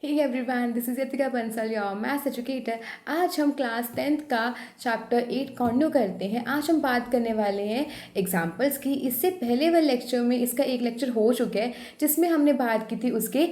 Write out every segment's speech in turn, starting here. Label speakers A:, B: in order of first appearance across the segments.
A: Hey everyone, this is यतिका Bansal, your maths educator. आज हम क्लास 10th का चैप्टर 8 कंटिन्यू करते हैं। आज हम बात करने वाले हैं एग्जांपल्स की। इससे पहले वाले लेक्चर में इसका एक लेक्चर हो चुका है जिसमें हमने बात की थी उसके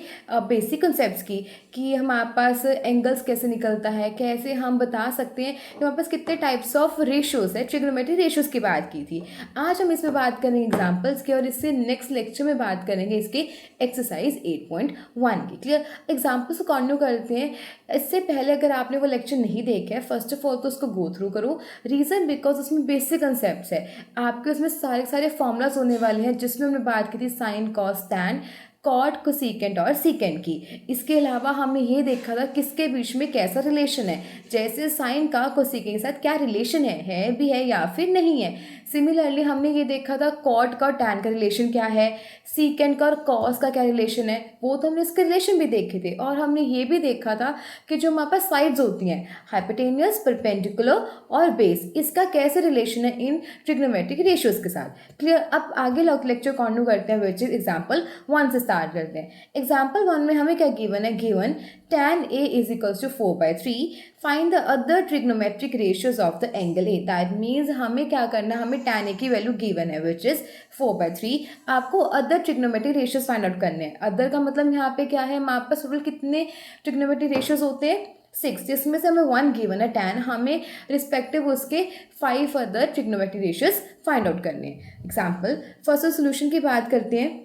A: बेसिक कॉन्सेप्ट्स की कि हमारे पास एंगल्स कैसे निकलता है, कैसे हम बता सकते हैं कि हमारे पास कितने टाइप्स ऑफ रेशियोज है, ट्रिग्नोमेट्री रेशियोज की बात की थी। आज हम इसमें बात करेंगे एग्जाम्पल्स की और इससे नेक्स्ट लेक्चर में बात करेंगे इसके एक्सरसाइज 8.1 की। क्लियर? एग्जाम्पल्स को कंटिन्यू करते हैं। इससे पहले अगर आपने वो लेक्चर नहीं देखा है, फर्स्ट ऑफ ऑल तो उसको गो थ्रू करो। रीज़न बिकॉज उसमें बेसिक कंसेप्ट है, आपके उसमें सारे सारे फॉर्मूलाज होने वाले हैं जिसमें हमने बात की थी sine, cos, tan, cot, cosecant और सीकेंट की। इसके अलावा हमने ये देखा था किसके बीच में कैसा रिलेशन है, जैसे साइन का कोसेकेंट के साथ क्या रिलेशन है भी है या फिर नहीं है। सिमिलरली हमने ये देखा था कॉट का और टैन का रिलेशन क्या है, सीकेंट का और कॉस का क्या रिलेशन है, वो तो हमने इसके रिलेशन भी देखे थे। और हमने ये भी देखा था कि जो हमारे पास साइड्स होती हैं, हाइपोटेनियस, परपेंडिकुलर और बेस, इसका कैसे रिलेशन है इन ट्रिग्नोमेट्रिक रेशियोज के साथ। क्लियर? अब आगे लेक्चर कंटिन्यू करते हैं, विच इज एग्जाम्पल 1 से स्टार्ट करते हैं। एग्जाम्पल 1 में हमें क्या गिवन है, given tan A is equals to 4/3, find the other trigonometric ratios of the angle A। that means हमें क्या करना है, हमें tan A की वैल्यू गिवन है विच इज 4/3। आपको other trigonometric ratios find out करने हैं। अदर का मतलब यहाँ पे क्या है, हमारे पास टोटल कितने ट्रिग्नोमेट्रिक रेशियोज होते हैं, 6, जिसमें से हमें 1 गिवन है tan, हमें रिस्पेक्टिव उसके 5 other trigonometric ratios find out करने हैं। एग्जाम्पल फर्स्ट सोल्यूशन की बात करते हैं।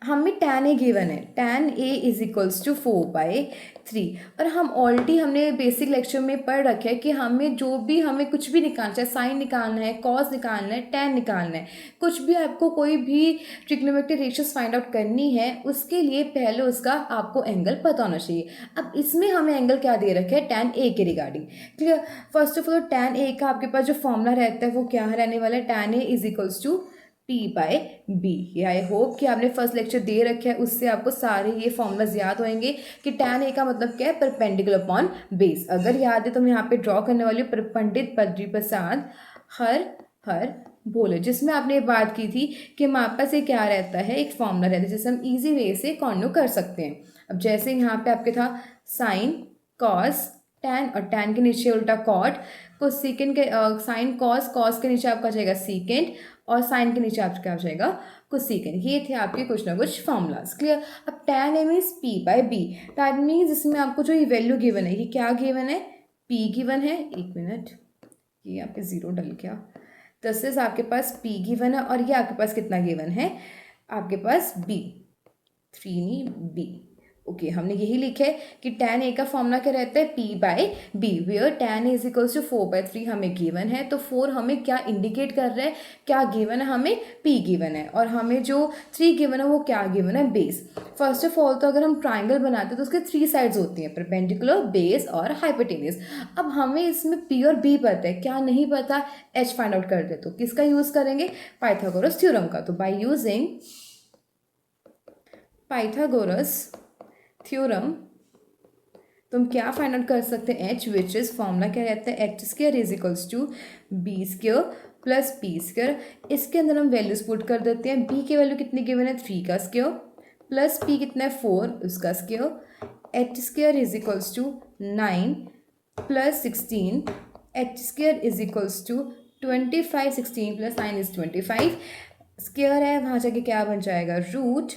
A: हमें tan A गिवन है, tan A is equals to 4/3। और हम ऑलरेडी हमने बेसिक लेक्चर में पढ़ रखे है कि हमें जो भी हमें कुछ भी निकालना है, साइन निकालना है, कॉस निकालना है, tan निकालना है, कुछ भी आपको कोई भी ट्रिग्नोमेट्रिक रेशियोज फाइंड आउट करनी है, उसके लिए पहले उसका आपको एंगल पता होना चाहिए। अब इसमें हमें एंगल क्या दे रखे है, tan A के regarding. Clear? First of all tan A का आपके पास जो फॉर्मूला रहता है वो क्या रहने वाला है, tan A is equals to P/B। ये आई होप कि आपने फर्स्ट लेक्चर दे रखे हैं, उससे आपको सारे ये फॉर्मूलाज याद होंगे कि tan A का मतलब क्या है, परपेंडिकुलर अपॉन बेस। अगर याद है तो मैं यहाँ पे ड्रॉ करने वाली हूँ पंडित बद्री प्रसाद हर हर बोले, जिसमें आपने बात की थी कि हमारे पास ये क्या रहता है, एक फॉर्मूला रहता है जिसे हम इजी वे से कॉन्यू कर सकते हैं। अब जैसे यहाँ पे आपके था साइन, कॉस, टैन और टैन के नीचे उल्टा कॉट, कोसेकेंट के साइन कॉस, कॉस के नीचे आपका जाएगा सीकेंट और साइन के नीचे आपका क्या हो जाएगा, कोसेकेंट। ये थे आपके कुछ ना कुछ फॉर्मूलाज। क्लियर? अब tan A means P/B। That means इसमें आपको जो ये वैल्यू गिवन है, ये क्या गिवन है, P गिवन है। एक मिनट, ये यहाँ पे जीरो डल गया। दिस इज आपके पास P गिवन है और ये आपके पास कितना गिवन है, आपके पास B, 3 नहीं B। ओके, हमने यही लिखा है कि tan A का फॉर्मूला क्या रहता है, P/B, where tan A is equals to 4/3 हमें गिवन है। तो 4 हमें क्या इंडिकेट कर रहा है, क्या गिवन है, हमें P गिवन है। और हमें जो 3 गिवन है वो क्या गिवन है, बेस। फर्स्ट ऑफ ऑल तो अगर हम ट्राइंगल बनाते हैं तो उसके 3 साइड्स होती हैं, परपेंडिकुलर, बेस और हाइपोटेनियस। अब हमें इसमें P और B पता है, क्या नहीं पता, H फाइंड आउट करते। तो किसका यूज़ करेंगे, पाइथागोरस थ्योरम का। तो बाय यूजिंग पाइथागोरस थ्योरम तुम क्या फाइंड आउट कर सकते हैं, एच, विच इज फॉर्मूला क्या रहता है, H square is equals to B square plus P square. इसके अंदर हम वैल्यूज पुट कर देते हैं। बी की वैल्यू कितनी गिवन है, 3 का स्क्वायर, प्लस पी कितना है, 4, उसका square. H square is equals to 9 plus 16, H square is equals to 25, 16 plus 9 is 25। Square है, वहाँ जाके क्या बन जाएगा, रूट।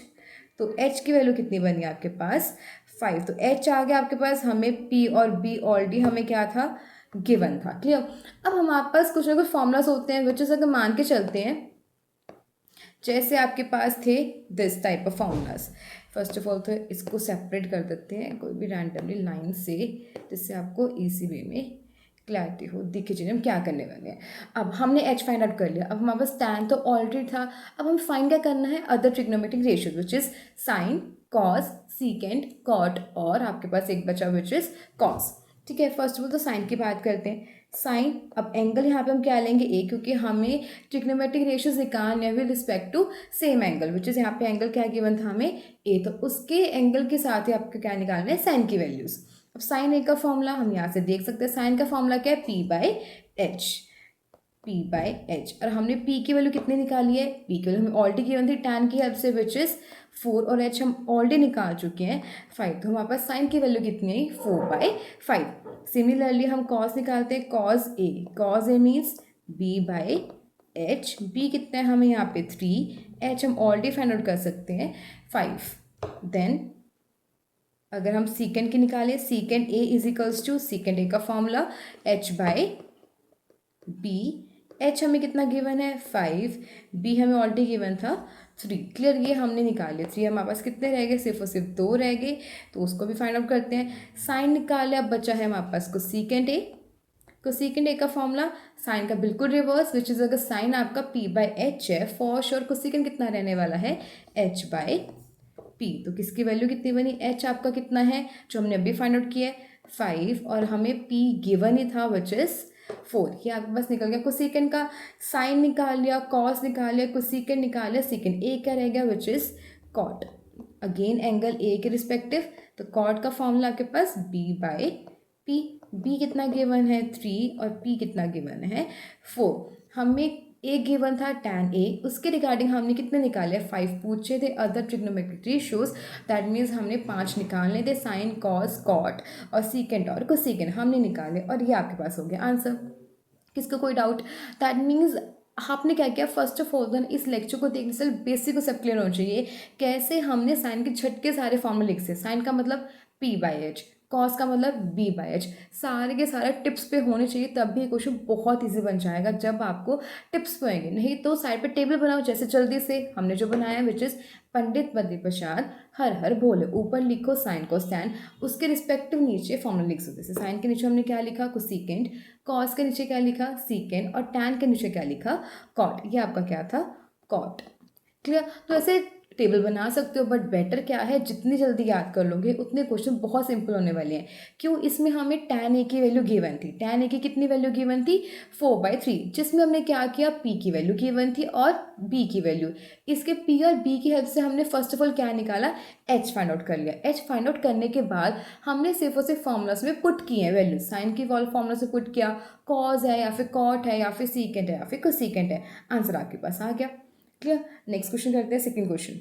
A: तो h की वैल्यू कितनी बनी आपके पास, 5। तो h आ गया आपके पास। हमें p और b ऑलरेडी हमें क्या था, गिवन था। क्लियर? अब हमारे पास कुछ ना कुछ फॉर्मूलाज होते हैं विच अगर मान के चलते हैं, जैसे आपके पास थे this type of formulas. First of all तो इसको सेपरेट कर देते हैं कोई भी रैंडमली लाइन से, जिससे आपको इजी वे में क्लैरिटी हो, दिखे चीज़ें हम क्या करने वाले हैं। अब हमने h फाइंड आउट कर लिया। अब हमारे पास tan तो ऑलरेडी था। अब हम फाइंड क्या करना है, other trigonometric ratios which is sine, cos, secant, cot और आपके पास एक बचा विच इज कॉस। ठीक है, फर्स्ट ऑफ ऑल तो साइन की बात करते हैं। साइन, अब एंगल यहाँ पे हम क्या लेंगे, ए, क्योंकि हमें ट्रिग्नोमेट्रिक रेशियोज निकालने with respect to same angle, which is यहाँ पे एंगल क्या गिवन था हमें, ए। तो उसके एंगल के साथ ही आपको क्या निकालना है, साइन की वैल्यूज। अब साइन ए का फॉर्मूला हम यहाँ से देख सकते हैं, साइन का फॉर्मूला क्या है, P/H। P by H. और हमने P की वैल्यू कितनी निकाली है, P की वैल्यू हमें ऑलरेडी गिवन थी tan की हेल्प से, विच इज़ 4, और H हम ऑलरेडी निकाल चुके हैं 5। तो हमारे पास साइन की वैल्यू कितनी आई, 4/5। सिमिलरली हम कॉस निकालते हैं, cos A means B by H. B कितना है हमें यहाँ पे 3, H हम ऑलरेडी फाइंड आउट कर सकते हैं 5। देन अगर हम सीकेंड की निकालें, secant A is equals to, secant A का formula H by B। H हमें कितना गिवन है 5, B हमें ऑलरेडी गिवन था 3। क्लियर, ये हमने निकाले। 3 हमारे पास कितने रह गए, सिर्फ और सिर्फ 2 रह गए, तो उसको भी फाइंड आउट करते हैं। साइन निकाले, अब बचा है हमारे पास कोसेकेंड A। कोसेकेंड A का फॉर्मूला साइन का बिल्कुल रिवर्स, विच इज़ अगर साइन आपका P बाई एच है, फॉर श्योर कोसेकेंड कितना रहने वाला है H बाई P। तो किसकी वैल्यू कितनी बनी, H आपका कितना है जो हमने अभी फाइंड आउट किया है 5, और हमें P गिवन ही था विच इज़ 4। ये आपके पास निकल गया। कोसेकेंड का साइन निकाल लिया, कॉस निकाल लिया, कोसेकेंड निकाल लिया, सेकेंड A क्या रह गया which is cot. Again angle A के रिस्पेक्टिव, तो कॉट का फॉर्मूला आपके पास B बाई P। B कितना गिवन है 3, और P कितना गिवन है 4। हमें A गिवन था tan A, उसके रिगार्डिंग हमने कितने निकाले 5 पूछे थे। Other trigonometric ratios, that means हमने 5 निकालने थे, साइन कॉस कॉट और सीकेंड और कोसेकेंड हमने निकाले, और ये आपके पास हो गया आंसर। किसको कोई डाउट, दैट मीन्स आपने क्या किया, फर्स्ट ऑफ ऑल देन इस लेक्चर को देखने से बेसिक को सब क्लियर होना चाहिए, कैसे हमने साइन के झटके सारे फॉर्मूले लिखे। साइन का मतलब P बाई एच, कॉस का मतलब B बाई एच, सारे के सारे टिप्स पे होने चाहिए, तब भी क्वेश्चन बहुत इजी बन जाएगा जब आपको टिप्स पे होंगे। नहीं तो साइड पे टेबल बनाओ जैसे जल्दी से हमने जो बनाया विच इज़ पंडित बद्री प्रसाद हर हर बोले, ऊपर लिखो साइन को स्टैंड, उसके रिस्पेक्टिव नीचे फॉर्मूला लिख सकते। जैसे साइन के नीचे हमने क्या लिखा कोसेकेंड, कॉस के नीचे क्या लिखा सीकेंड, और टैन के नीचे क्या लिखा कॉट। ये आपका क्या था कॉट। क्लियर, तो ऐसे टेबल बना सकते हो, बट बेटर क्या है जितनी जल्दी याद कर लोगे उतने क्वेश्चन बहुत सिंपल होने वाले हैं। क्यों, इसमें हमें tan A की वैल्यू गिवन थी, tan A की कितनी वैल्यू गिवन थी 4/3, जिसमें हमने क्या किया P की वैल्यू गिवन थी और B की वैल्यू। इसके P और B की हेल्प से हमने फर्स्ट ऑफ ऑल क्या निकाला, H फाइंड आउट कर लिया। H फाइंड आउट करने के बाद हमने सिर्फ और सिर्फ फॉर्मूलास में पुट किए हैं वैल्यू। साइन की फॉर्मूला से पुट किया, कॉज है या फिर कॉट है या फिर सीकेंड है या फिर कोसेकेंड है, आंसर आपके पास आ गया। क्लियर, नेक्स्ट क्वेश्चन करते हैं सेकंड क्वेश्चन।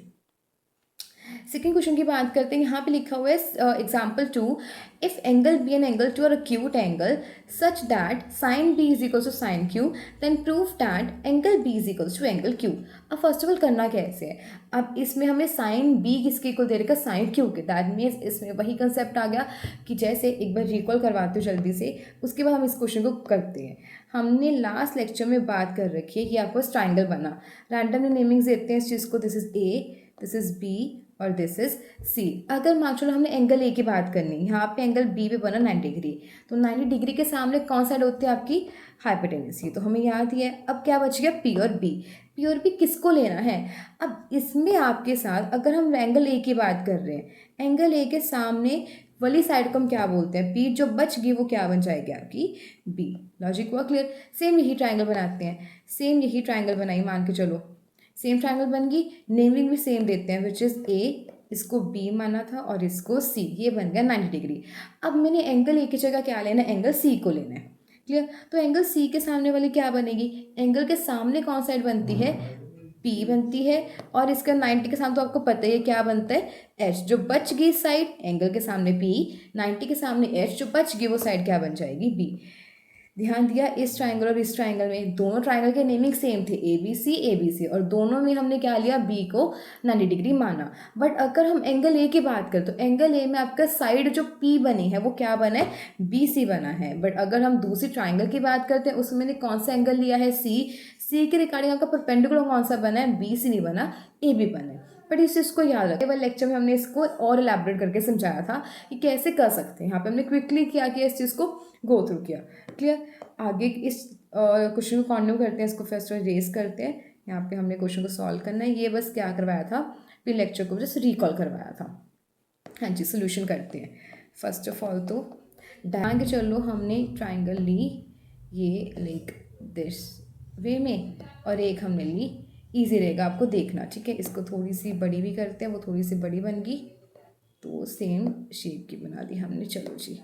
A: सेकेंड क्वेश्चन की बात करते हैं, यहाँ पे लिखा हुआ है example 2, if angle B and angle two और acute angle such that sine B is equals to sine Q, then prove that angle B is equals to angle Q. अब फर्स्ट ऑफ ऑल करना कैसे है, अब इसमें हमें sine B किसके equal दे रखा साइन क्यू के, दैट मीन्स इसमें वही कंसेप्ट आ गया कि जैसे एक बार रिकॉल करवाते हो जल्दी से, उसके बाद हम इस क्वेश्चन को करते हैं। हमने लास्ट लेक्चर में बात कर रखी है कि आपको ट्राइंगल बना, रैंडमली नेमिंग्स देते हैं इस चीज़ को, this is A, this is B और दिस इज सी। अगर मान चलो हमने एंगल ए की बात करनी, यहाँ पे एंगल बी पे बना 90 डिग्री, तो 90 डिग्री के सामने कौन साइड होती है आपकी हाइपोटेन्यूज, ये तो हमें याद ही है। अब क्या बच गया पी और बी, पी और बी किसको लेना है। अब इसमें आपके साथ अगर हम एंगल ए की बात कर रहे हैं, एंगल ए के सामने वाली साइड को हम क्या बोलते हैं पी, जो बच गई वो क्या बन जाएगी आपकी बी। लॉजिक हुआ क्लियर। सेम यही ट्राइंगल बनाते हैं, सेम यही ट्राइंगल बनाई, मान के चलो सेम ट्राइंगल बन गई, नेमिंग भी सेम देते हैं विच इज़ ए, इसको बी माना था और इसको सी, ये बन गया 90 डिग्री। अब मैंने एंगल ए की जगह क्या लेना है, एंगल सी को लेना है। क्लियर, तो एंगल सी के सामने वाली क्या बनेगी, एंगल के सामने कौन साइड बनती है पी बनती है, और इसका 90 के सामने तो आपको पता ही है क्या बनता है एच, जो बच गई साइड एंगल के सामने पी, 90 के सामने एच, जो बच गई वो साइड क्या बन जाएगी बी। ध्यान दिया, इस ट्राइंगल और इस ट्राइंगल में दोनों ट्राइंगल के नेमिंग सेम थे ए बी सी, और दोनों में हमने क्या लिया बी को 90 डिग्री माना। बट अगर हम एंगल ए की बात करें तो एंगल ए में आपका साइड जो पी बनी है वो क्या बना है बी सी बना है। बट अगर हम दूसरी ट्राइंगल की बात करते हैं उसमें ने कौन सा एंगल लिया है सी के रिगार्डिंग आपका परपेंडिकुलर कौन सा बना है बी सी नहीं बना, ए बी बना है। बट इस चीज़ को याद रखें, वाले लेक्चर में हमने इसको और एलैबोरेट करके समझाया था कि कैसे कर सकते हैं। यहाँ पे हमने क्विकली क्या किया, इस चीज़ को गो थ्रू किया। क्लियर, आगे इस क्वेश्चन को कंटिन्यू करते हैं, इसको फर्स्ट रेज करते हैं। यहाँ पे हमने क्वेश्चन को सॉल्व करना है, ये बस क्या करवाया था फिर लेक्चर को जस्ट रिकॉल करवाया था। हाँ जी, सोल्यूशन करते हैं। फर्स्ट ऑफ ऑल तो ध्यान के चलो, हमने ट्राइंगल ली ये लाइक दिस वे में, और एक हमने ली, ईजी रहेगा आपको देखना, ठीक है। इसको थोड़ी सी बड़ी भी करते हैं, वो थोड़ी सी बड़ी बन गई तो सेम शेप की बना दी हमने, चलो जी।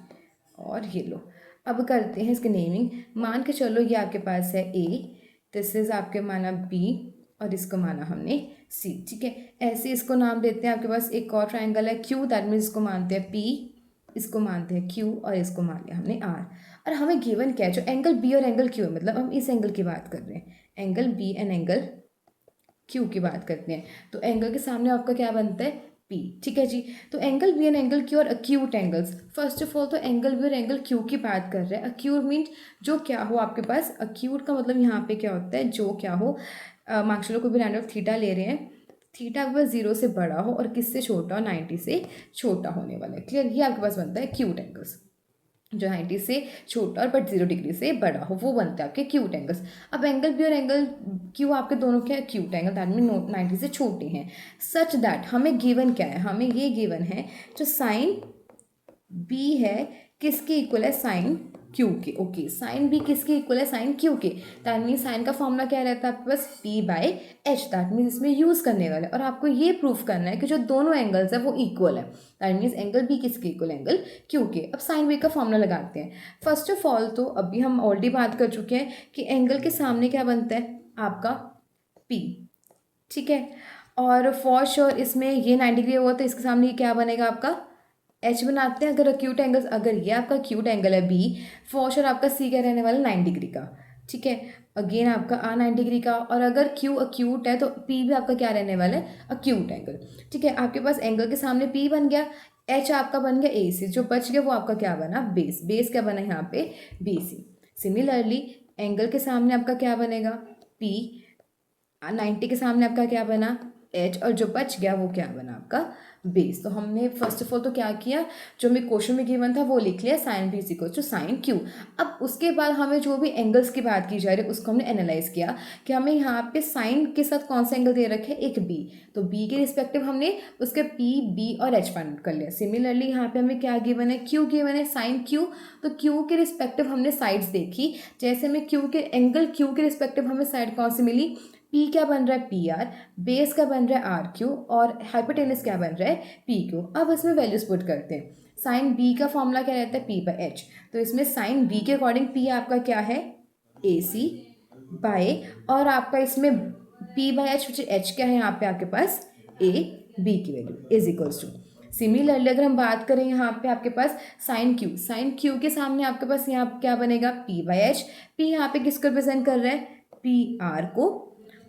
A: और ये लो, अब करते हैं इसकी नेमिंग। मान के चलो ये आपके पास है ए, दिस इज आपके माना बी, और इसको माना हमने सी। ठीक है, ऐसे इसको नाम देते हैं। आपके पास एक और ट्राइंगल है क्यू, दैट मीन्स इसको मानते हैं पी, इसको मानते हैं क्यू, और इसको मान लिया हमने आर। और हमें गिवन क्या है, जो एंगल बी और एंगल क्यू है, मतलब हम इस एंगल की बात कर रहे हैं, angle B and angle Q की बात करते हैं। तो एंगल के सामने आपका क्या बनता है, पी। ठीक है जी, तो angle B and angle Q और acute angles. First of all तो एंगल बी और एंगल क्यू की बात कर रहे हैं। अक्यूट मीन जो क्या हो आपके पास, अक्यूट का मतलब यहाँ पे क्या होता है, जो क्या हो, मान चलो कोई भी रैंडम थीटा ले रहे हैं, थीटा आपके पास 0 से बड़ा हो और किससे छोटा हो, 90 से छोटा होने वाला है। क्लियर, ये आपके पास बनता है क्यूट एंगल्स। जो 90 से छोटा और बट 0 डिग्री से बड़ा हो, वो बनते हैं आपके क्यूट एंगल्स। अब एंगल बी और एंगल क्यू आपके दोनों क्या है, क्यूट एंगल, दैट मीन 90 से छोटे हैं। सच दैट हमें गिवन क्या है, हमें ये गिवन है जो साइन बी है किसके इक्वल है, साइन क्यू के। ओके, साइन बी किसके इक्वल है, साइन क्यू के। दैट मीन साइन का फॉर्मूला क्या रहता है आपके पास, P by H. That mean इसमें यूज करने वाला है, और आपको ये प्रूफ करना है कि जो दोनों एंगल्स है वो इक्वल है। दैट मीन्स एंगल बी किसके इक्वल, एंगल क्यू के। अब साइन बी का फॉर्मूला लगाते हैं। फर्स्ट ऑफ ऑल तो अभी हम ऑलरेडी बात कर चुके हैं कि एंगल के सामने क्या बनता है आपका पी। ठीक है, और फॉर श्योर इसमें ये 90 डिग्री हुआ तो इसके सामने क्या बनेगा आपका एच बनाते हैं। अगर अक्यूट एंगल्स, अगर ये आपका अक्यूट एंगल है बी, फॉर श्योर आपका सी क्या रहने वाला, 90 डिग्री का। ठीक है, अगेन आपका आ 90 डिग्री का, और अगर क्यू अक्यूट है तो पी भी आपका क्या रहने वाला है, अक्यूट एंगल। ठीक है, आपके पास एंगल के सामने पी बन गया, एच आपका बन गया ए सी, जो बच गया वो आपका क्या बना, बेस। बेस क्या बना यहाँ पे, बी सी। सिमिलरली एंगल के सामने आपका क्या बनेगा, पी, 90 के सामने आपका क्या बना, एच, और जो बच गया वो क्या बना आपका बेस। तो हमने फर्स्ट ऑफ ऑल तो क्या किया, जो हमें क्वेश्चन में गिवन था वो लिख लिया, sine B is equal to sine Q. अब उसके बाद हमें जो भी एंगल्स की बात की जा रही है उसको हमने एनालाइज किया कि हमें यहाँ पे साइन के साथ कौन सा एंगल दे रखे हैं, एक बी। तो बी के रिस्पेक्टिव हमने उसके पी, बी और एच फाइंड आउट कर लिया। सिमिलरली यहाँ पे हमें क्या गिवन है, क्यू गिवन है, साइन क्यू। तो क्यू के रिस्पेक्टिव हमने साइड्स देखी, जैसे हमें क्यू के एंगल क्यू के रिस्पेक्टिव हमें साइड कौन सी मिली, पी क्या बन रहा है, पी आर, बेस का बन रहा है आर क्यू, और हाइपोटेनस क्या बन रहा है, पी क्यू। अब इसमें वैल्यूज पुट करते हैं। साइन बी का फॉर्मूला क्या रहता है, पी बाई एच। तो इसमें साइन बी के अकॉर्डिंग पी आपका क्या है, ए सी बाय, और आपका इसमें पी बाई एच, एच क्या है यहाँ पे आपके पास, ए बी की value is equals to. Similarly अगर हम बात करें यहाँ पे आपके पास साइन क्यू, साइन क्यू के सामने आपके पास यहाँ क्या बनेगा, पी बाई एच। पी यहाँ पे किसको रिप्रेजेंट कर रहा है, पी आर को,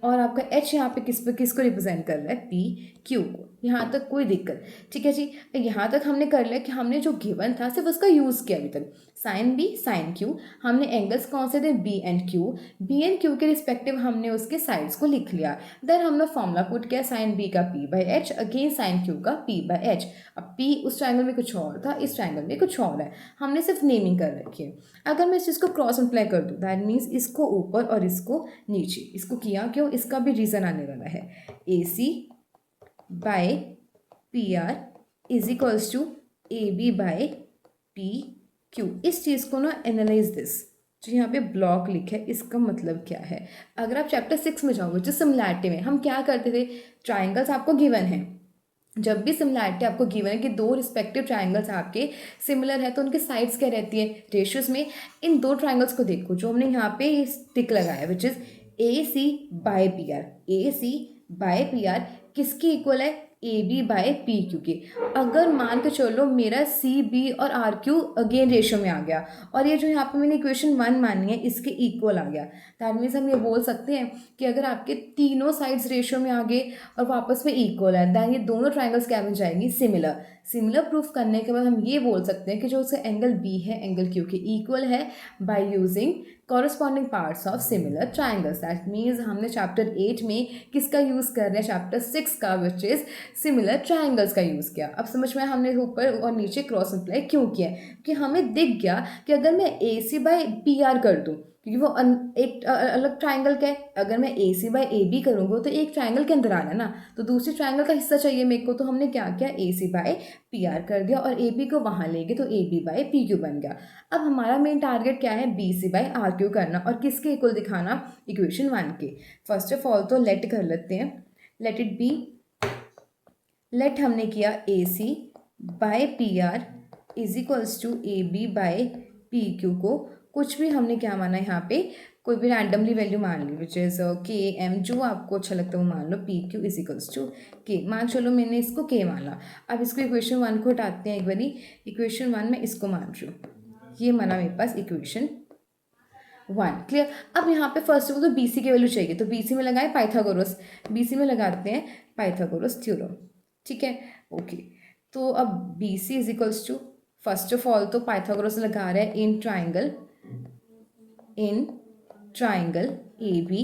A: और आपका एच यहाँ पे किसको रिप्रेजेंट कर रहा है, पी क्यू को। यहाँ तक कोई दिक्कत, ठीक है जी। यहाँ तक हमने कर लिया कि हमने जो गिवन था सिर्फ उसका यूज़ किया अभी तक, साइन बी साइन क्यू। हमने एंगल्स कौन से थे, B and Q. B and Q के रिस्पेक्टिव हमने उसके साइड्स को लिख लिया। देन हमने फॉर्मूला पुट किया, साइन बी का P by H, again sine Q का पी बाई एच। अब पी उस ट्राइंगल में कुछ और था, इस ट्राइंगल में कुछ और है, हमने सिर्फ नेमिंग कर रखी है। अगर मैं इस चीज़ को क्रॉस मल्टीप्लाई कर दूँ, दैट मीन्स इसको ऊपर और इसको नीचे, इसको किया क्यों, इसका भी रीज़न आने वाला है। A C by P R is equals to A B by P Q. इस चीज़ को ना एनालाइज दिस, जो यहाँ पे ब्लॉक लिखा है इसका मतलब क्या है। अगर आप चैप्टर 6 में जाओगे, जो सिमिलैरिटी में हम क्या करते थे, ट्राइंगल्स आपको गिवन है, जब भी सिमिलैरिटी आपको गिवन है कि दो रिस्पेक्टिव ट्राइंगल्स आपके सिमिलर है तो उनके साइड्स क्या रहती है, रेशियोज में। इन दो ट्राइंगल्स को देखो जो हमने यहाँ पे टिक लगाया, which is A C by P R. A C by P R किसके इक्वल है, A B by P Q के। अगर मान के चलो मेरा सी बी और आर क्यू अगेन रेशियो में आ गया, और ये जो यहाँ पे मैंने इक्वेशन 1 मानी है इसके इक्वल आ गया, दैट मीन्स हम ये बोल सकते हैं कि अगर आपके तीनों साइड्स रेशियो में आ गए और वापस में इक्वल है, दैन ये दोनों ट्राइंगल्स क्या बन जाएंगी, सिमिलर। सिमिलर प्रूफ करने के बाद हम ये बोल सकते हैं कि जो उसका एंगल बी है एंगल क्यू के इक्वल है by using corresponding parts of similar triangles. That means हमने चैप्टर 8 में किसका यूज़ कर रहे हैं, चैप्टर 6 का, विच इज़ सिमिलर ट्राइंगल्स का यूज़ किया। अब समझ में हमने ऊपर और नीचे क्रॉस मल्टीप्लाई क्यों किया, कि हमें दिख गया कि अगर मैं ए सी बाई पी आर कर दूँ, क्योंकि वो एक अलग ट्राइंगल का है, अगर मैं ए सी बाई ए बी करूँगा तो एक ट्राइंगल के अंदर आ रहा है ना, तो दूसरी ट्राइंगल का हिस्सा चाहिए मेरे को, तो हमने क्या किया, A C by P are कर दिया और ए बी को वहाँ ले गए तो A B by P Q बन गया। अब हमारा मेन टारगेट क्या है, B C by R Q करना, और किसके इक्वल दिखाना, इक्वेशन 1 के। फर्स्ट ऑफ ऑल तो लेट कर लेते हैं, लेट इट बी, लेट हमने किया A C by P R is equals to A B by P Q को कुछ भी हमने क्या माना यहाँ पे, कोई भी रैंडमली वैल्यू मान ली, विच इज़ के एम, जो आपको अच्छा लगता है वो मान लो। P Q is equals to K, मान चलो मैंने इसको के माना। अब इसको इक्वेशन 1 को हटाते हैं एक बारी, इक्वेशन 1 में इसको मान रही हूँ, ये माना मेरे पास इक्वेशन 1। क्लियर। अब यहाँ पे फर्स्ट ऑफ ऑल तो बी सी की वैल्यू चाहिए, तो बी सी में लगाए पाइथागोरस, बी सी में लगाते हैं पाइथागोरस थ्योरम। ठीक है, ओके। तो अब B C is equals to, first of all तो पाइथागोरस लगा रहे हैं इन ट्राइंगल ए बी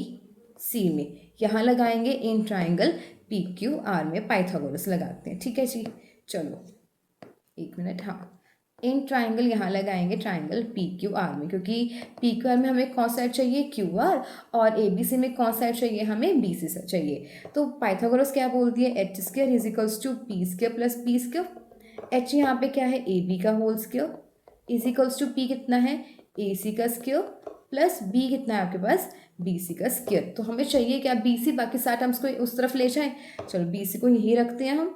A: सी में, यहाँ लगाएंगे in triangle P Q R में पाइथागोरस लगाते हैं। ठीक है जी, चलो एक मिनट। हाँ, इन ट्राइंगल यहाँ लगाएंगे ट्राइंगल पी क्यू आर में, क्योंकि पी क्यू आर में हमें कौन साइड चाहिए, क्यू आर, और ए बी सी में कौन साइड चाहिए, हमें बी सी चाहिए। तो पाइथागोरस क्या बोलती है, H square is equals to P square plus B square. H यहाँ पे क्या है, ए बी का whole square is equals to P कितना है, ए सी का स्क्वायर प्लस बी कितना है आपके पास, बी सी का स्क्वायर। तो हमें चाहिए क्या, बी सी, बाकी सारे टर्म्स को उस तरफ ले जाएं। चलो बी सी को यही रखते हैं हम।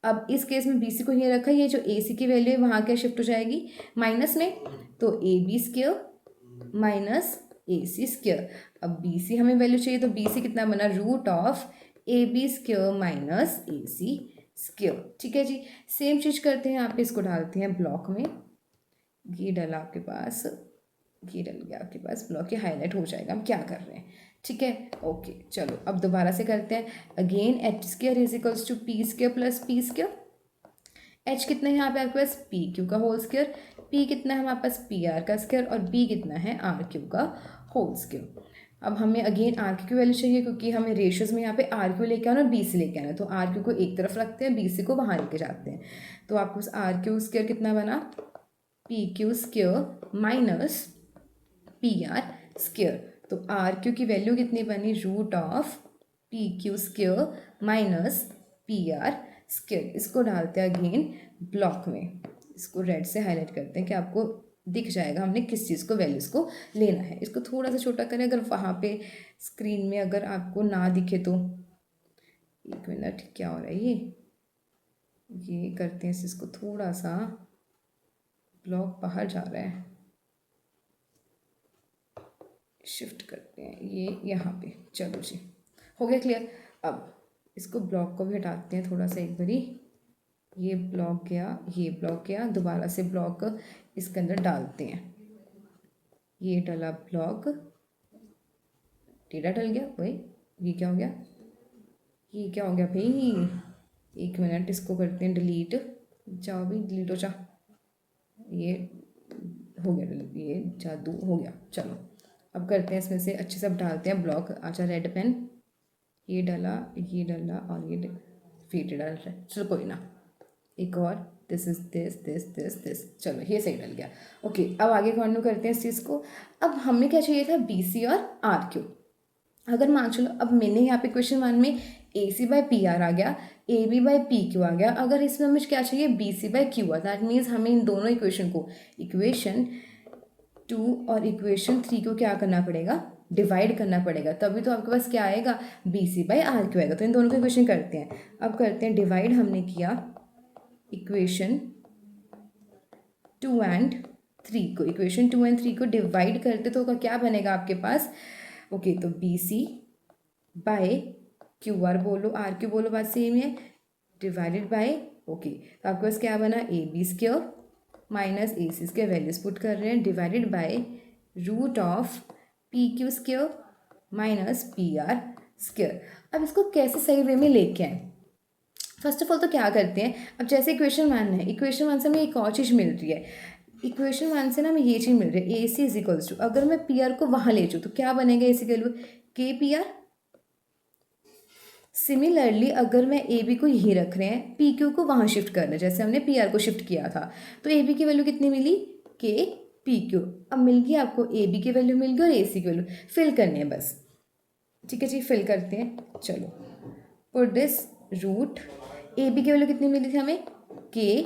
A: अब इस केस में बी सी को ये रखा, ये जो ए सी की वैल्यू है वहाँ क्या शिफ्ट हो जाएगी, माइनस में, तो A B square minus A C square. अब बी सी हमें वैल्यू चाहिए, तो बी सी कितना बना, root of A B square minus A C square. ठीक है जी, सेम चीज़ करते हैं, यहाँ पे इसको डालते हैं ब्लॉक में, ये डाला आपके पास, ये डल गया आपके पास ब्लॉक, ये हाईलाइट हो जाएगा हम क्या कर रहे हैं। ठीक है, ओके। चलो अब दोबारा से करते हैं, again H square is equals to P square plus P square. H कितना है यहाँ पे आपके पास, पी क्यू का होल स्क्वायर, पी कितना है हमारे पास, पी आर का स्क्वायर, और बी कितना है, आर क्यू का होल स्क्वायर। अब हमें अगेन आर क्यू की वैल्यू चाहिए, क्योंकि हमें रेशियोज में यहाँ पे आर क्यू लेके आना और बी सी लेके आना, तो आर क्यू को एक तरफ रखते हैं, बी सी को बाहर लेके जाते हैं। तो आपके पास आर क्यू स्क्वायर कितना बना, P Q square minus P R square. तो आर क्यू की वैल्यू कितनी बनी, root of P Q square minus P R square. इसको डालते हैं अगेन ब्लॉक में, इसको रेड से हाईलाइट करते हैं कि आपको दिख जाएगा हमने किस चीज़ को वैल्यूज़ को लेना है। इसको थोड़ा सा छोटा करें, अगर वहाँ पे स्क्रीन में अगर आपको ना दिखे तो, एक मिनट, क्या हो रहा है ये करते हैं इसको थोड़ा सा, ब्लॉक बाहर जा रहा है, शिफ्ट करते हैं ये यहाँ पे। चलो जी, हो गया क्लियर। अब इसको ब्लॉक को भी हटाते हैं थोड़ा सा एक बारी, ये ब्लॉक गया, ये ब्लॉक गया, दोबारा से ब्लॉक इसके अंदर डालते हैं, ये डला ब्लॉक, टेढ़ा डल गया भाई, ये क्या हो गया, ये क्या हो गया भाई, एक मिनट, इसको करते हैं डिलीट, जाओ भाई डिलीट हो जा, ये हो गया डिलीट, ये जादू हो गया। चलो अब करते हैं इसमें से अच्छे से, अब डालते हैं ब्लॉक। अच्छा रेड पेन, ये डाला, ये डाला, और ये फेट डाल रहा है, चलो कोई ना, एक और, this is this this this this, चलो ये सही डल गया। ओके, अब आगे कंटिन्यू करते हैं इस चीज़ को। अब हमें क्या चाहिए था, बी सी और आर क्यू। अगर मान चलो अब मैंने यहाँ पे क्वेश्चन 1 में A C by P R आ गया, A B by P Q आ गया, अगर इसमें हमें क्या चाहिए, बी सी बाई क्यू आ, दैट मीन्स हमें इन दोनों इक्वेशन को, इक्वेशन 2 और इक्वेशन 3 को क्या करना पड़ेगा, डिवाइड करना पड़ेगा, तभी तो आपके पास क्या आएगा, B C by R Q आएगा। तो इन दोनों को इक्वेशन करते हैं। अब करते हैं डिवाइड, हमने किया इक्वेशन 2 एंड 3 को, इक्वेशन 2 एंड 3 को डिवाइड करते तो क्या बनेगा आपके पास, ओके, तो B C by Q R बोलो, आर क्यू बोलो, बात सेम है, डिवाइडेड बाय, ओके, तो आपके पास क्या बना, A B square minus A C square, values put कर रहे हैं, divided by root of P Q square minus P R square. अब इसको कैसे सही वे में लेके आए, फर्स्ट ऑफ ऑल तो क्या करते हैं, अब जैसे इक्वेशन 1 है, इक्वेशन 1 से हमें एक और चीज़ मिल रही है, इक्वेशन 1 से ना हमें ये चीज़ मिल रही है, A C is equals to, अगर मैं पी आर को वहाँ ले जाऊँ तो क्या बनेगा, ए सी के लिए के पी आर। सिमिलरली अगर मैं ए बी को यही रख रहे हैं, पी क्यू को वहाँ शिफ्ट कर रहे हैं, जैसे हमने पी आर को शिफ्ट किया था, तो ए बी की वैल्यू कितनी मिली, के पी क्यू। अब मिल गई आपको, ए बी की वैल्यू मिल गई और ए सी की वैल्यू फिल करनी है बस। ठीक है जी, फिल करते हैं, चलो put this root, A B की वैल्यू कितनी मिली थी हमें, के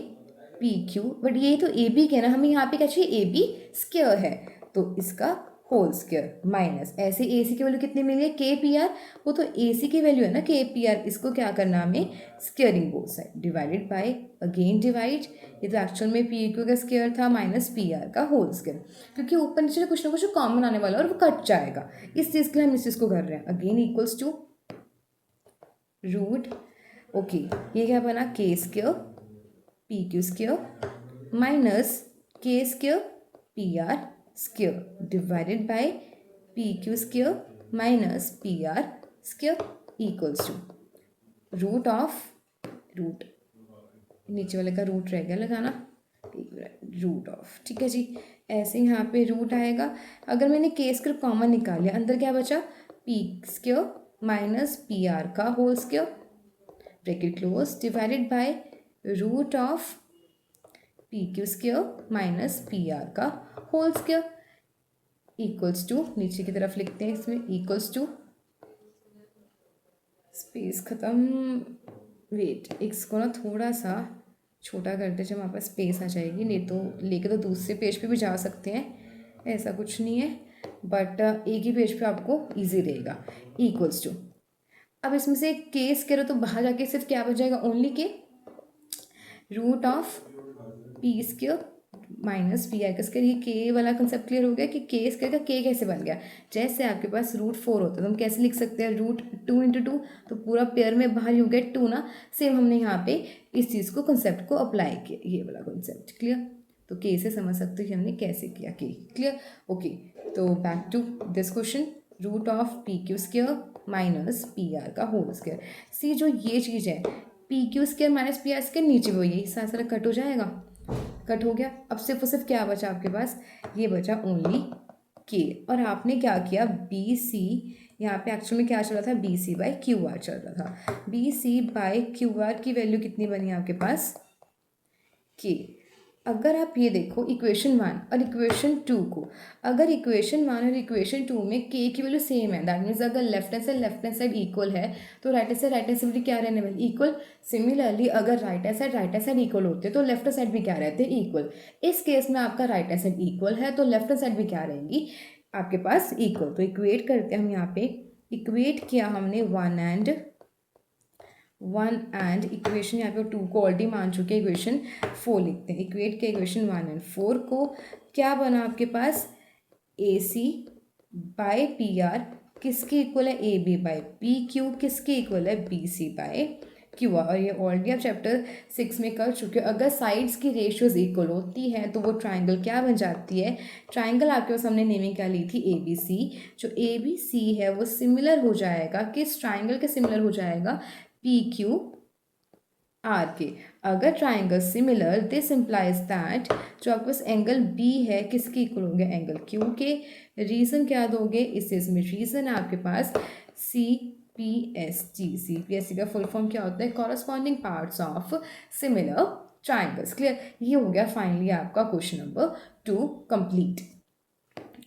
A: पी क्यू, बट ये तो ए बी के ना, हमें यहाँ पे क्या चाहिए, ए बी स्क्वायर है, तो इसका होल स्क्वायर माइनस ऐसे ए सी की वैल्यू कितनी मिली है के पी आर, वो तो ए सी की वैल्यू है ना के पी आर, इसको क्या करना हमें squaring both side divided by again divide, ये तो एक्चुअल में पी क्यू का स्क्वायर था माइनस पी आर का होल स्क्वायर, क्योंकि ऊपर नीचे कुछ ना कुछ कॉमन आने वाला है और वो कट जाएगा, इस चीज़ के लिए हम इस चीज़ को कर रहे हैं। Again equals to root, okay ये क्या बना K square P Q square minus K square P R square divided by P Q square minus P R square equals to root of, root नीचे वाले का रूट रह गया लगाना, root of, ठीक है जी। ऐसे यहाँ पे रूट आएगा, अगर मैंने के स्क्वायर कॉमन निकाल लिया, अंदर क्या बचा P square minus P R का whole square bracket close divided by root of P Q square minus P R का होल स्क्वायर इक्वल्स टू, नीचे की तरफ लिखते हैं इसमें इक्वल्स टू, स्पेस ख़त्म, वेट इसको ना थोड़ा सा छोटा करते जब हमारे पास स्पेस आ जाएगी, नहीं तो लेके तो दूसरे पेज पे भी जा सकते हैं, ऐसा कुछ नहीं है, बट एक ही पेज पे आपको इजी रहेगा। इक्वल्स टू, अब इसमें से केस करो तो बाहर जाके सिर्फ क्या बच जाएगा ओनली के root of P square minus P R का स्क्वायर, ये के वाला कंसेप्ट क्लियर हो गया कि के स्क्वायर का के कैसे बन गया। जैसे आपके पास रूट 4 होता है तो हम कैसे लिख सकते हैं रूट 2 इंटू 2, तो पूरा पेयर में बाहर यू गेट 2 ना, सेम हमने यहाँ पे इस चीज़ को कंसेप्ट को अप्लाई किया, ये वाला कंसेप्ट क्लियर। तो के से समझ सकते हो कि हमने कैसे किया, के क्लियर। ओके तो back to this question, root of P Q square minus P R का होल स्क्वायर। सी जो ये चीज़ है P Q square minus P R square नीचे वो यही सारा सारा कट हो जाएगा, कट हो गया। अब सिर्फ और सिर्फ क्या बचा आपके पास, ये बचा ओनली के, और आपने क्या किया बी सी, यहाँ पे एक्चुअल में क्या चल रहा था B C by Q R चल रहा था, B C by Q R की वैल्यू कितनी बनी आपके पास के। अगर आप ये देखो इक्वेशन 1 और इक्वेशन 2 को, अगर इक्वेशन 1 और इक्वेशन 2 में के की वैल्यू सेम है, दैट मीन्स अगर लेफ्ट हैंड साइड इक्वल है तो राइट हैंड साइड क्या रहने वाली इक्वल। सिमिलरली अगर राइट हैंड साइड इक्वल होते तो लेफ्ट हैंड साइड भी क्या रहते इक्वल। इस केस में आपका राइट हैंड साइड इक्वल है तो लेफ्ट हैंड साइड भी क्या रहेंगी आपके पास इक्वल। तो इक्वेट करते हैं हम, यहाँ पे इक्वेट किया हमने 1 एंड इक्वेशन यहाँ पे 2 को ऑलरेडी मान चुके हैं, इक्वेशन 4 लिखते हैं। इक्वेट के इक्वेशन 1 एंड 4 को, क्या बना आपके पास A C by P R किसके इक्वल है A B by P Q किसके इक्वल है B C by Q R. और ये ऑलरेडी आप चैप्टर 6 में कर चुके हो। अगर साइड्स की रेशियोज इक्वल होती हैं तो वो ट्राइंगल क्या बन जाती है, ट्राइंगल आपके पास हमने नेमिंग क्या ली थी ए बी सी, जो ए बी सी है वो सिमिलर हो जाएगा किस ट्राइंगल के सिमिलर हो जाएगा पी क्यू आर के। अगर triangle similar this implies that जो आपके पास एंगल बी है किसके इक्वल होंगे एंगल क्यू के। रीज़न क्या दोगे, इसमें रीज़न है आपके पास C P S T. C P S T का फुल फॉर्म क्या होता है, corresponding parts of similar triangles. Clear, ये हो गया फाइनली आपका क्वेश्चन नंबर 2 कंप्लीट।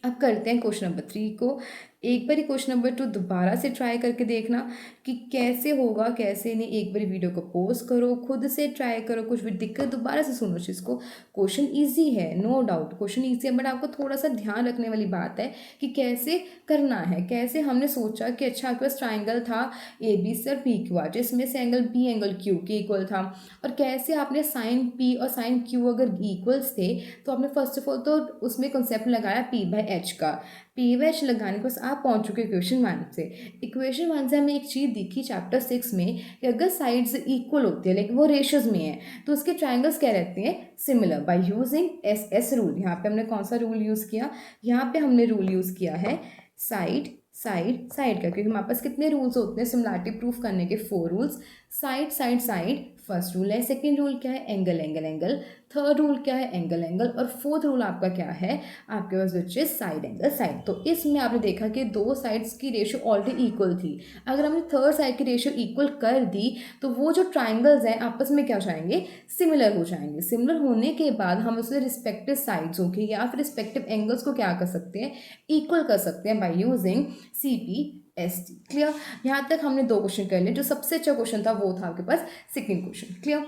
A: अब करते हैं क्वेश्चन नंबर 3 को। एक बार क्वेश्चन नंबर 2 दोबारा से ट्राई करके देखना कि कैसे होगा कैसे नहीं। एक बार वीडियो को पॉज करो, खुद से ट्राई करो, कुछ भी दिक्कत दोबारा से सुनो चीज़ को। क्वेश्चन इजी है, नो डाउट क्वेश्चन इजी है, बट आपको थोड़ा सा ध्यान रखने वाली बात है कि कैसे करना है। कैसे हमने सोचा कि अच्छा आपके पास ट्राइंगल था ए बी सी और पी क्यू आर जिसमें से एंगल बी एंगल क्यू के इक्वल था, और कैसे आपने साइन पी और साइन क्यू अगर इक्वल्स थे तो आपने फर्स्ट ऑफ ऑल तो उसमें कंसेप्ट लगाया पी बाई एच का। पी बाई एच लगाने के बाद आप पहुंच चुके इक्वेशन 1 से। इक्वेशन 1 से हमें एक चीज़ दिखी चैप्टर 6 में कि अगर साइड्स इक्वल होती है लेकिन वो रेशियोज में है तो उसके ट्राइंगल्स क्या रहते हैं similar by using S S rule. यहाँ पे हमने कौन सा रूल यूज़ किया, यहाँ पे हमने रूल यूज़ किया है साइड साइड साइड का, क्योंकि हमारे पास कितने रूल्स होते हैं सिमिलरिटी प्रूफ करने के 4 rules. Side side side first rule है, सेकंड रूल क्या है angle angle angle, third rule क्या है एंगल एंगल, और फोर्थ रूल आपका क्या है आपके पास which is side angle side. तो इसमें आपने देखा कि दो साइड्स की रेशियो ऑलरेडी इक्वल थी। अगर हमने थर्ड साइड की रेशियो इक्वल कर दी तो वो जो ट्राइंगल्स हैं आपस में क्या हो जाएंगे सिमिलर हो जाएंगे। सिमिलर होने के बाद हम उसमें रिस्पेक्टिव साइड्स होंगे या फिर रिस्पेक्टिव एंगल्स को क्या कर सकते हैं इक्वल कर सकते हैं by using C P S T. Clear, यहाँ तक हमने 2 क्वेश्चन कर लिए। जो सबसे अच्छा क्वेश्चन था वो था आपके पास सेकंड क्वेश्चन। क्लियर,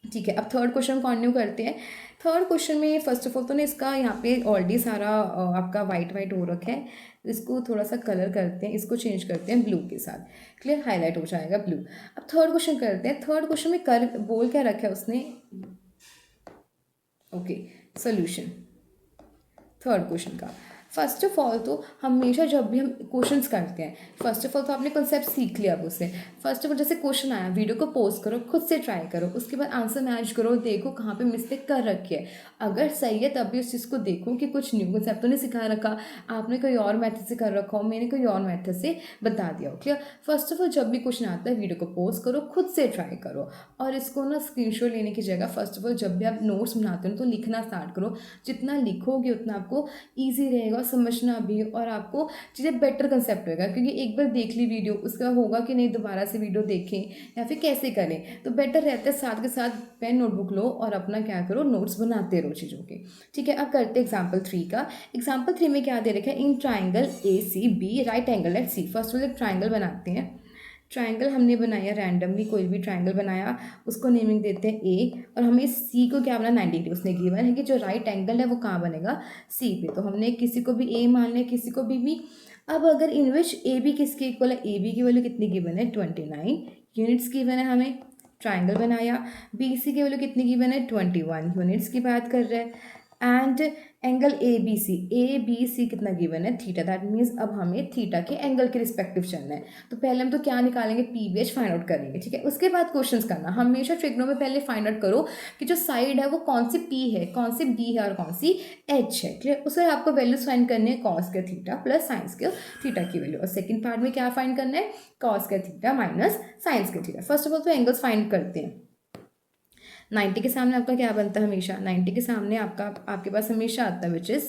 A: ठीक है, अब थर्ड क्वेश्चन कंटिन्यू करते हैं। थर्ड क्वेश्चन में फर्स्ट ऑफ ऑल तो ना इसका यहाँ पे ऑलरेडी सारा आपका वाइट वाइट हो रखा है, इसको थोड़ा सा कलर करते हैं, इसको चेंज करते हैं ब्लू के साथ, क्लियर, हाईलाइट हो जाएगा ब्लू। अब थर्ड क्वेश्चन करते हैं। थर्ड क्वेश्चन में कर बोल क्या रखा है उसने, ओके, सोल्यूशन थर्ड क्वेश्चन का। फर्स्ट ऑफ ऑल तो हमेशा जब भी हम क्वेश्चंस करते हैं, फर्स्ट ऑफ ऑल तो आपने कॉन्सेप्ट सीख लिया अब उससे। फर्स्ट ऑफ ऑल जैसे क्वेश्चन आया, वीडियो को पोस्ट करो, खुद से ट्राई करो, उसके बाद आंसर मैच करो, देखो कहाँ पे मिस्टेक कर रखी है। अगर सही है तब भी उस चीज़ को देखो कि कुछ न्यू कॉन्सेप्ट तो नहीं सिखा रखा, आपने कोई और मेथड से कर रखा हो, मैंने कोई और मेथड से बता दिया हो, क्लियर। फर्स्ट ऑफ ऑल जब भी क्वेश्चन आता है वीडियो को पोस्ट करो, खुद से ट्राई करो, और इसको ना स्क्रीनशॉट लेने की जगह फर्स्ट ऑफ ऑल जब भी आप नोट्स बनाते हो तो लिखना स्टार्ट करो। जितना लिखोगे उतना आपको ईजी रहेगा समझना भी, और आपको चीज़ें बेटर कंसेप्ट होगा, क्योंकि एक बार देख ली वीडियो उसका होगा कि नहीं दोबारा से वीडियो देखें या फिर कैसे करें, तो बेटर रहता है साथ के साथ पेन नोटबुक लो और अपना क्या करो, नोट्स बनाते रहो चीज़ों के। ठीक है, अब करते हैं एग्जाम्पल 3 का। एग्जाम्पल 3 में क्या दे रखा है, in triangle A C B right angle at C. First of all एक ट्राइंगल बनाते हैं। ट्राइंगल हमने बनाया रैंडमली, कोई भी ट्राइंगल बनाया, उसको नेमिंग देते हैं ए, और हमें सी को क्या बनाना 90 डिग्री उसने गिवन है कि जो राइट एंगल है वो कहाँ बनेगा, सी पे। तो हमने किसी को भी ए मान लिया, किसी को भी बी। अब अगर इन विच ए बी किसके इक्वल है, ए बी की वैल्यू कितनी गिवन है 29 यूनिट्स गिवन है हमें, ट्राइंगल बनाया। बी सी की वैल्यू कितनी गिवन है 21 यूनिट्स की बात कर रहे हैं। And angle A B C कितना गिवन है, थीटा, दैट मीन्स अब हमें थीटा के एंगल के रिस्पेक्टिव चलना है। तो पहले हम तो क्या निकालेंगे, P B H find out करेंगे। ठीक है, उसके बाद क्वेश्चंस करना, हमेशा ट्रिग्नो में पहले फाइंड आउट करो कि जो साइड है वो कौन सी पी है, कौन सी बी है और कौन सी एच है, क्लियर। उससे आपको वैल्यूज फाइंड करने हैं, कॉस के थीटा प्लस साइंस के थीटा की वैल्यू, और सेकंड पार्ट में क्या फाइंड करना है, कॉस के थीटा माइनस साइंस के थीटा। फर्स्ट ऑफ ऑल तो एंगल्स फाइंड करते हैं। 90 के सामने आपका क्या बनता है, हमेशा 90 के सामने आपके पास हमेशा आता है विच इज़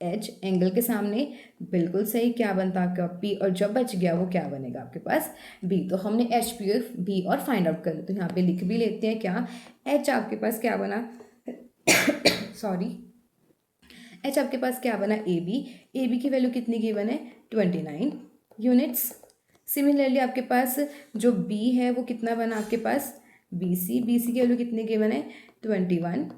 A: एच। एंगल के सामने बिल्कुल सही क्या बनता है आपका पी, और जब बच गया वो क्या बनेगा आपके पास बी। तो हमने एच पी और बी और फाइंड आउट कर लिया, तो यहाँ पे लिख भी लेते हैं क्या, एच आपके पास क्या बना सॉरी, एच आपके पास क्या बना ए बी की वैल्यू कितनी गिवन है 29 यूनिट्स। सिमिलरली आपके पास जो बी है वो कितना बना आपके पास बी सी की वैल्यू कितनी गिवन है 21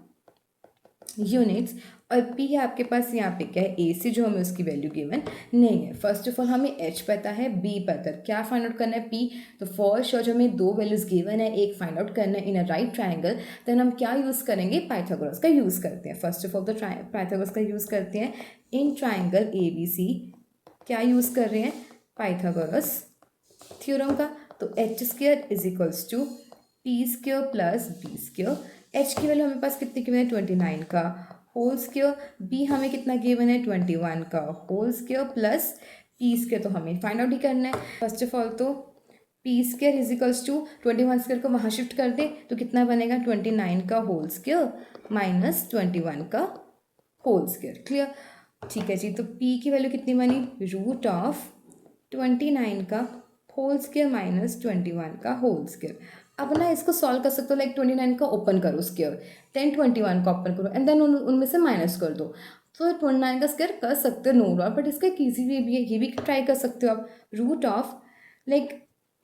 A: यूनिट्स। और पी है आपके पास यहाँ पे क्या है ए सी, जो हमें उसकी वैल्यू गिवन नहीं है। फर्स्ट ऑफ ऑल हमें एच पता है, बी पता है, क्या फाइंड आउट करना है पी। तो फर्स्ट श्योर जो हमें दो वैल्यूज गिवन है, एक फाइंड आउट करना है इन अ राइट ट्राइंगल, देन हम क्या यूज़ करेंगे, पाइथागोरस का यूज़ करते हैं। फर्स्ट ऑफ ऑल तो पाइथागोरस का यूज़ करते हैं इन ट्राइंगल ए बी सी, क्या यूज़ कर रहे हैं, पाइथागोरस थ्योरम का। तो H square is equals to P square plus B square. H की वैल्यू हमें पास कितनी गिवन है 29 का होल स्क्वायर, बी हमें कितना गिवन है 21 का whole square plus P square, तो हमें फाइंड आउट ही करना है। फर्स्ट ऑफ ऑल तो P square is equals to 21 square को वहाँ शिफ्ट कर दे तो कितना बनेगा 29 का होल स्क्वायर माइनस 21 का होल स्क्वायर, क्लियर। ठीक है जी, तो पी की वैल्यू कितनी बनी रूट ऑफ 29 का होल स्क्वायर माइनस 21 का होल स्क्वायर। अब ना इसको सॉल्व कर सकते हो, लाइक 29 का ओपन करो स्क्वायर, देन 21 का ओपन करो एंड देन उनमें से माइनस कर दो, तो 29 का स्क्वायर कर सकते हो नो डाउट। बट इसका एक ईजी वे भी है, ये भी ट्राई कर सकते हो आप। रूट ऑफ लाइक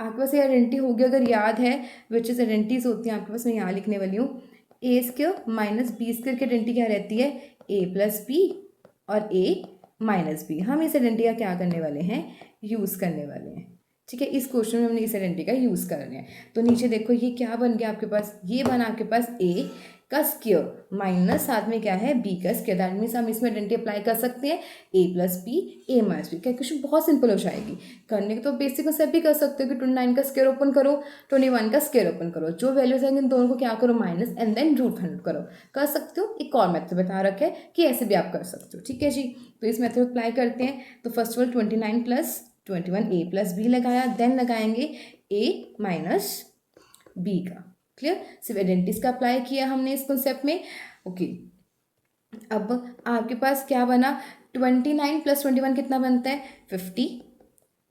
A: आपके पास ये आइडेंटिटी होगी अगर याद है, विच इज आइडेंटिटीज होती हैं आपके पास, मैं यहाँ लिखने वाली हूँ। ए स्क्वायर माइनस बी स्क्वायर की आइडेंटिटी क्या रहती है, ए प्लस बी और ए माइनस बी। हम इस आइडेंटिटी का क्या करने वाले हैं, यूज़ करने वाले हैं। ठीक है, इस क्वेश्चन में हमने इस आइडेंटिटी का यूज़ कर रहे हैं। तो नीचे देखो ये क्या बन गया आपके पास, ये बना आपके पास ए का स्क्वायर माइनस साथ में क्या है बी का स्क्वायर, दैट मीन्स हम इसमें आइडेंटिटी अप्लाई कर सकते हैं ए प्लस बी ए माइनस बी। क्या क्वेश्चन बहुत सिंपल हो जाएगी करने के, तो बेसिक कंसेप्ट भी कर सकते हो कि 29 का स्क्वायर ओपन करो 21 का स्क्वायर ओपन करो, जो वैल्यूज आएंगे इन दोनों को क्या करो minus and then root find करो, कर सकते हो। एक और मेथड बता रखा है कि ऐसे भी आप कर सकते हो। ठीक है जी, तो इस मेथड अप्लाई करते हैं। तो first of all 29 plus 21 A plus B लगाया, देन लगाएंगे ए माइनस बी का, क्लियर। सिर्फ आइडेंटिटीज का अप्लाई किया हमने इस कॉन्सेप्ट में। ओके, अब आपके पास क्या बना 29 प्लस 21 कितना बनता है 50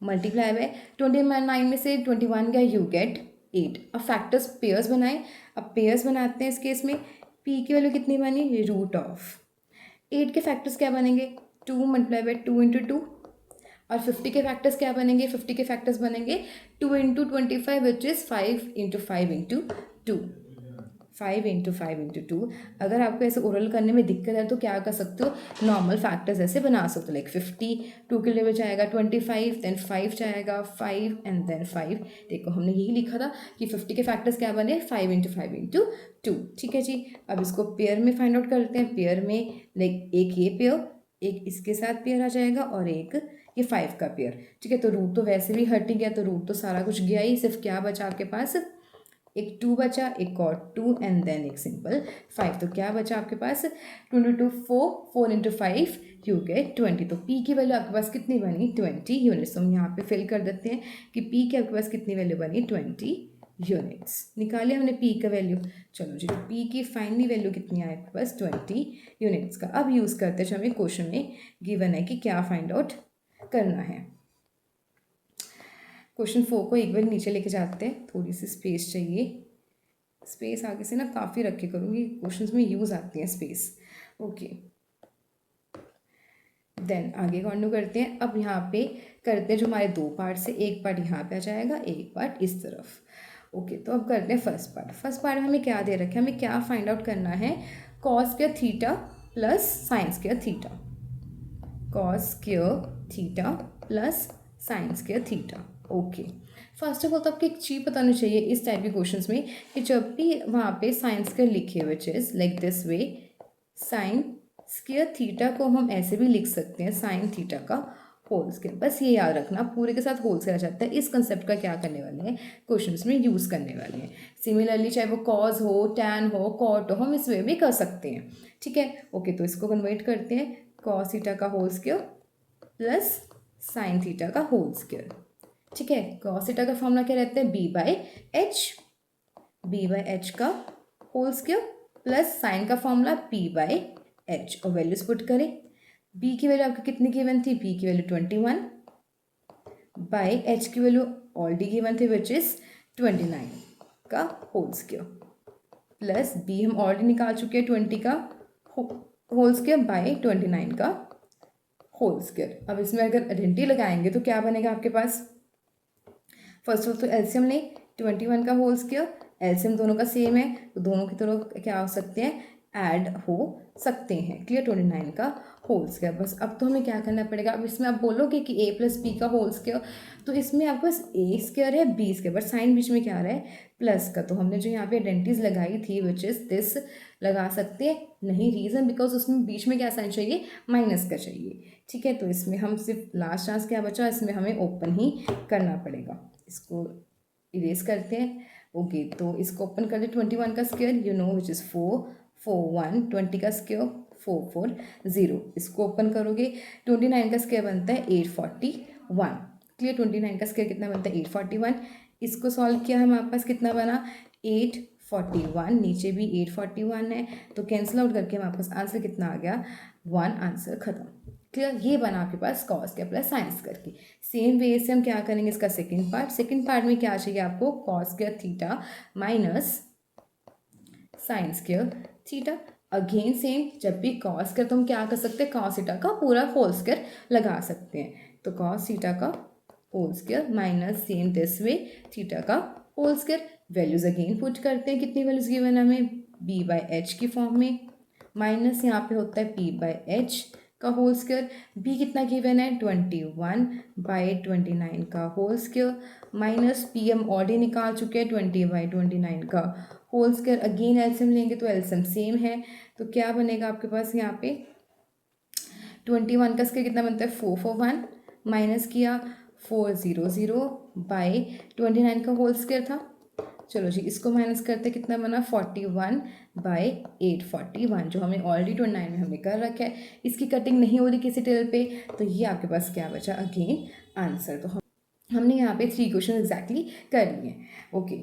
A: मल्टीप्लाई बाय 29 में से 21 का यू गेट 8। अब फैक्टर्स पेयर्स बनाए, अब पेयर्स बनाते हैं इस केस में। पी की वैल्यू कितनी बनी रूट ऑफ 8 के फैक्टर्स क्या बनेंगे 2 मल्टीप्लाई बाय 2 इंटू 2, और 50 के फैक्टर्स क्या बनेंगे 50 के फैक्टर्स बनेंगे 2 into 25 which is 5 into 5 into 2। 5 into 5 into 2। अगर आपको ऐसे ओरल करने में दिक्कत है तो क्या कर सकते हो, नॉर्मल फैक्टर्स ऐसे बना सकते हो, लाइक 50 2 के लिए जाएगा 25, देन 5 जाएगा 5 एंड देन 5। देखो हमने यही लिखा था कि 50 के फैक्टर्स क्या बने, 5 इंटू 5 इंटू 2। ठीक है जी, अब इसको पेयर में फाइंड आउट करते हैं। पेयर में लाइक एक ये पेयर, एक इसके साथ पेयर आ जाएगा और एक ये 5 का पेयर। ठीक है, तो रूट तो वैसे भी हट ही गया, तो रूट तो सारा कुछ गया ही, सिर्फ क्या बचा आपके पास, एक 2 बचा, एक और 2 एंड देन एक सिंपल 5। तो क्या बचा आपके पास, 22 4, 4 इंटू 5 यू गेट 20। तो पी की वैल्यू आपके पास कितनी बनी, 20 यूनिट्स। तो हम यहाँ पे फिल कर देते हैं कि पी की आपके पास कितनी वैल्यू बनी, 20 यूनिट्स। निकालिए हमने पी का वैल्यू। चलो जी, तो पी की फाइनली वैल्यू कितनी आए आपके पास, 20 यूनिट्स का। अब यूज़ करते हैं जो हमें क्वेश्चन में गिवन है कि क्या फाइंड आउट करना है। क्वेश्चन 4 को एक बार नीचे लेके जाते हैं, थोड़ी सी स्पेस चाहिए। स्पेस आगे से ना काफ़ी रखे करूँगी, क्वेश्चंस में यूज़ आती है स्पेस। ओके, देन आगे कंटिन्यू करते हैं। अब यहाँ पे करते हैं जो हमारे दो पार्ट से, एक पार्ट यहाँ पे आ जाएगा, एक पार्ट इस तरफ। ओके, तो अब करते हैं फर्स्ट पार्ट। फर्स्ट पार्ट में हमें क्या दे रखा है, हमें क्या फाइंड आउट करना है, cos square theta plus sine square theta. Cos square theta plus sine square theta. Okay, first of all तो आपको एक चीज़ बतानी चाहिए इस टाइप के क्वेश्चंस में कि जब भी वहाँ पे साइन स्क्वायर लिखे which is like this way, sine square theta को हम ऐसे भी लिख सकते हैं साइन थीटा का होल स्क्वायर। बस ये याद रखना, पूरे के साथ होल स्क्वायर आ जाता है। इस कंसेप्ट का क्या करने वाले हैं, क्वेश्चंस में यूज़ करने वाले हैं। सिमिलरली चाहे वो कॉज हो, टैन हो, कॉट हो, हम इस वे में कर सकते हैं। ठीक है, ओके, तो इसको कन्वर्ट करते हैं, कॉस थीटा का whole square plus sine theta का होल स्क्वायर। ठीक है, कॉस थीटा का फॉर्मूला क्या रहता है, बी बाई एच का होल स्क्वायर प्लस साइन का फॉर्मूला पी बाई एच। और वैल्यूज पुट करें, बी की वैल्यू आपको कितनी गिवन थी, बी की वैल्यू 21 बाई एच की वैल्यू ऑलरेडी गिवन थी विच इज 29 का होल स्क्वायर प्लस बी हम ऑलरेडी निकाल चुके हैं 20 का होल स्क्वायर बाई 29 का होल स्क्वायर। अब इसमें अगर आइडेंटिटी लगाएंगे तो क्या बनेगा आपके पास, फर्स्ट ऑफ ऑल तो एलसीएम ले 21 का होल स्क्वायर, एलसीएम दोनों का सेम है तो दोनों की तरफ क्या हो सकते हैं, ऐड हो सकते हैं। क्लियर, 29 का होल स्क्वायर। बस अब तो हमें क्या करना पड़ेगा, अब इसमें आप बोलोगे कि a प्लस बी का होल स्क्वायर, तो इसमें आपके पास a स्क्वायर है b स्क्वायर, बट साइन बीच में क्या आ रहा है, प्लस का। तो हमने जो यहाँ पे आइडेंटिटीज लगाई थी विच इज दिस लगा सकते हैं नहीं, रीज़न बिकॉज उसमें बीच में क्या साइन चाहिए, माइनस का चाहिए। ठीक है, तो इसमें हम सिर्फ लास्ट चांस क्या बचा, इसमें हमें ओपन ही करना पड़ेगा। इसको इरेज करते हैं। ओके, तो इसको ओपन कर दे, 21 का square you know which is 4 4 1, 20 का स्क्वायर 4 4 0। इसको ओपन करोगे 29 का स्क्वायर बनता है 841। क्लियर, 29 का स्क्वायर कितना बनता है 841। इसको सॉल्व किया हमारे पास कितना बना 841, नीचे भी 841 है तो कैंसिल आउट करके हमारे पास आंसर कितना आ गया 1, आंसर खत्म। क्लियर, ये बना आपके पास cos square plus sine square की। सेम वे से हम क्या करेंगे इसका सेकंड पार्ट। सेकंड पार्ट में क्या चाहिए आपको, cos square theta minus sine square theta. Again same, जब भी कॉस स्क्वायर तो हम क्या कर सकते हैं, कॉस थीटा का पूरा होल स्क्वायर लगा सकते हैं। तो कॉस थीटा का whole square minus same this way theta का whole square. Values again put करते हैं, कितनी वैल्यूज गिवन है हमें, बी बाई एच की फॉर्म में, माइनस यहाँ पे होता है पी बाई एच का होल स्क्वायर। बी कितना गिवन है 21 बाई 29 का होल स्क्वायर, माइनस पी हम ऑलरेडी निकाल चुके हैं 20 बाई 29 का होल स्क्वायर। अगेन एलसीएम लेंगे तो एलसीएम सेम है, तो क्या बनेगा आपके पास यहाँ पे 21 का स्क्वायर कितना बनता है 441, माइनस किया 400 बाई 29 का होल स्क्वायर था। चलो जी, इसको माइनस करते कितना बना 41 बाई 841, जो हमें ऑलरेडी 29 में हमने कर रखा है। इसकी कटिंग नहीं हो रही किसी टेल पे, तो ये आपके पास क्या बचा अगेन आंसर। तो हमने यहाँ पे 3 क्वेश्चन एग्जैक्टली कर लिए। ओके,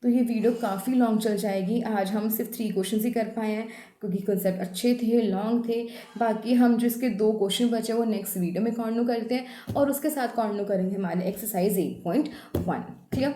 A: तो ये वीडियो काफ़ी लॉन्ग चल जाएगी। आज हम सिर्फ 3 क्वेश्चन ही कर पाए हैं क्योंकि कंसेप्ट अच्छे थे, लॉन्ग थे। बाकी हम जो इसके 2 क्वेश्चन बचे वो नेक्स्ट वीडियो में कंटिन्यू करते हैं और उसके साथ कंटिन्यू करेंगे हमारे एक्सरसाइज 8.1। क्लियर।